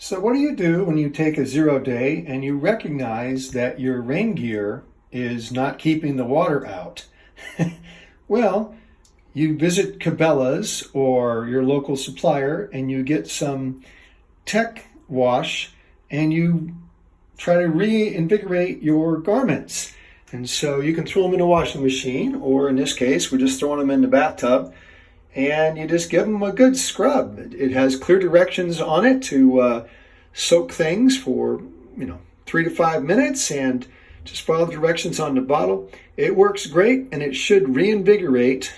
So what do you do when you take a 0 day and you recognize that your rain gear is not keeping the water out? Well, you visit Cabela's or your local supplier and you get some tech wash and you try to reinvigorate your garments. And so you can throw them in a washing machine, or in this case, we're just throwing them in the bathtub, and you just give them a good scrub. It has clear directions on it to soak things for 3 to 5 minutes, and just follow the directions on the bottle. It works great, and it should reinvigorate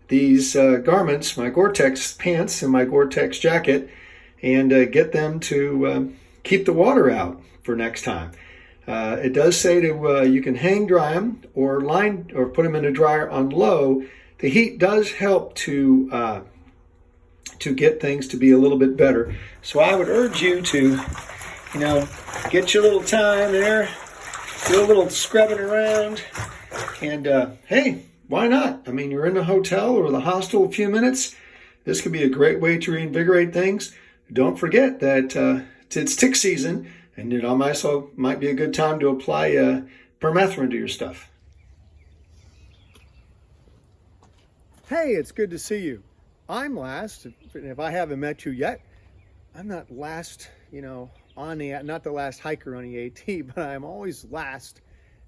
these garments, my Gore-Tex pants and my Gore-Tex jacket, and get them to keep the water out for next time. It does say to you can hang dry them or put them in a dryer on low. The heat does help to get things to be a little bit better. So I would urge you to, get your little time there, do a little scrubbing around, and hey, why not? I mean, you're in the hotel or the hostel a few minutes. This could be a great way to reinvigorate things. Don't forget that it's tick season, and it also might be a good time to apply permethrin to your stuff. Hey, it's good to see you. I'm last. If I haven't met you yet, I'm not last, not the last hiker on the AT, but I'm always last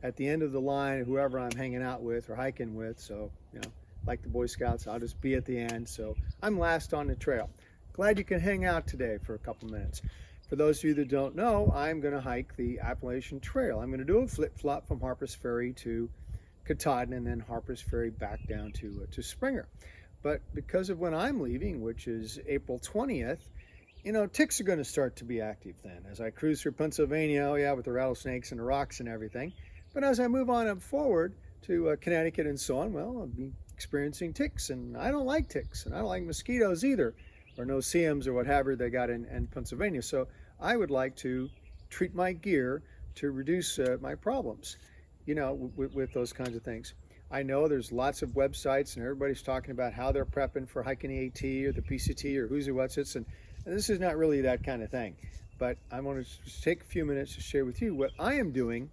at the end of the line, whoever I'm hanging out with or hiking with. So, like the Boy Scouts, I'll just be at the end. So I'm last on the trail. Glad you can hang out today for a couple minutes. For those of you that don't know, I'm going to hike the Appalachian Trail. I'm going to do a flip-flop from Harpers Ferry to Katahdin and then Harpers Ferry back down to Springer. But because of when I'm leaving, which is April 20th, ticks are going to start to be active then. As I cruise through Pennsylvania, with the rattlesnakes and the rocks and everything. But as I move on up forward to Connecticut and so on, well, I'll be experiencing ticks. And I don't like ticks, and I don't like mosquitoes either, or no-see-ums or whatever they got in Pennsylvania. So I would like to treat my gear to reduce my problems, with those kinds of things. I know there's lots of websites and everybody's talking about how they're prepping for hiking the AT or the PCT or who's or what's it's, and this is not really that kind of thing. But I want to just take a few minutes to share with you what I am doing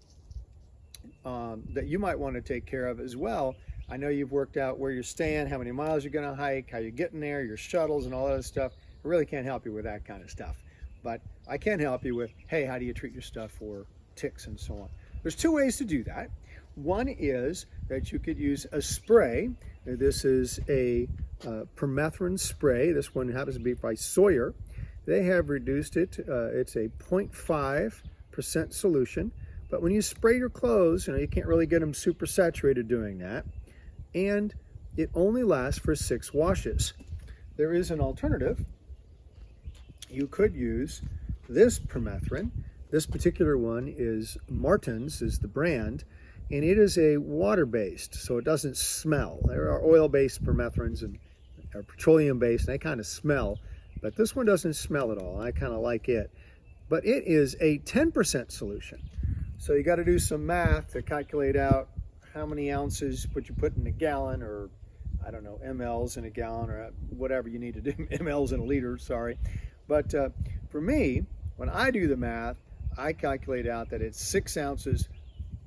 that you might want to take care of as well. I know you've worked out where you're staying, how many miles you're going to hike, how you're getting there, your shuttles and all that other stuff. I really can't help you with that kind of stuff. But I can help you with, hey, how do you treat your stuff for ticks and so on. There's two ways to do that. One is that you could use a spray. This is a permethrin spray. This one happens to be by Sawyer. They have reduced it. It's a 0.5% solution. But when you spray your clothes, you can't really get them super saturated doing that. And it only lasts for 6 washes. There is an alternative. You could use this permethrin. This particular one is Martin's, is the brand, and it is a water-based, so it doesn't smell. There are oil-based permethrins and petroleum-based, and they kind of smell, but this one doesn't smell at all. I kind of like it. But it is a 10% solution. So you got to do some math to calculate out how many ounces would you put in a gallon, or I don't know, mLs in a gallon, or whatever you need to do, mLs in a liter, sorry. But for me, when I do the math, I calculate out that it's 6 ounces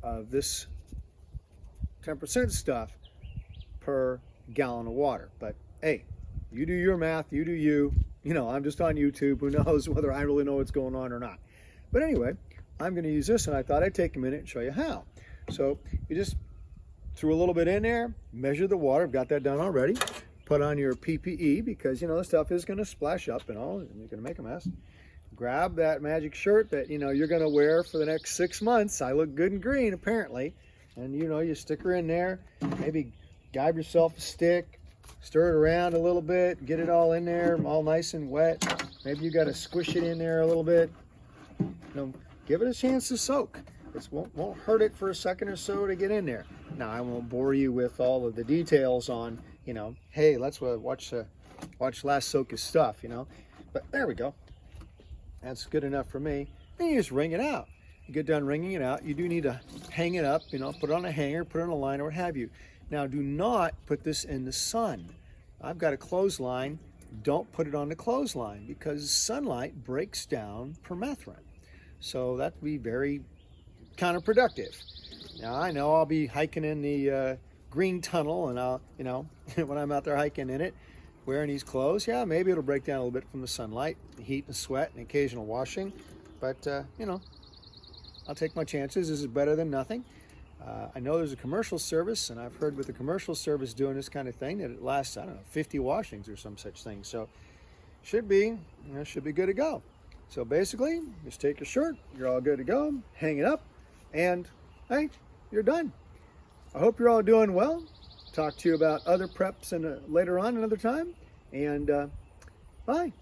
of this 10% stuff per gallon of water. But hey, you do your math, you do you. I'm just on YouTube. Who knows whether I really know what's going on or not. But anyway, I'm going to use this, and I thought I'd take a minute and show you how. So you just threw a little bit in there, measure the water. I've got that done already. Put on your PPE because, the stuff is going to splash up and all, and you're going to make a mess. Grab that magic shirt that, you're going to wear for the next 6 months. I look good and green, apparently. And, you stick her in there. Maybe grab yourself a stick, stir it around a little bit, get it all in there, all nice and wet. Maybe you got to squish it in there a little bit. Give it a chance to soak. It won't hurt it for a second or so to get in there. Now, I won't bore you with all of the details on, hey, let's watch Last Soak his stuff, But there we go. That's good enough for me. Then you just wring it out. You get done wringing it out. You do need to hang it up, put it on a hanger, put it on a line, or what have you. Now, do not put this in the sun. I've got a clothesline don't put it on the clothesline because sunlight breaks down permethrin. So that would be very counterproductive. Now I know I'll be hiking in the green tunnel, and I'll, when I'm out there hiking in it, wearing these clothes, yeah, maybe it'll break down a little bit from the sunlight, the heat and sweat and occasional washing, but I'll take my chances. This is better than nothing. I know there's a commercial service, and I've heard with the commercial service doing this kind of thing that it lasts, 50 washings or some such thing. So should be good to go. So basically, just take your shirt, you're all good to go, hang it up, and hey, you're done. I hope you're all doing well. Talk to you about other preps later on another time, and bye.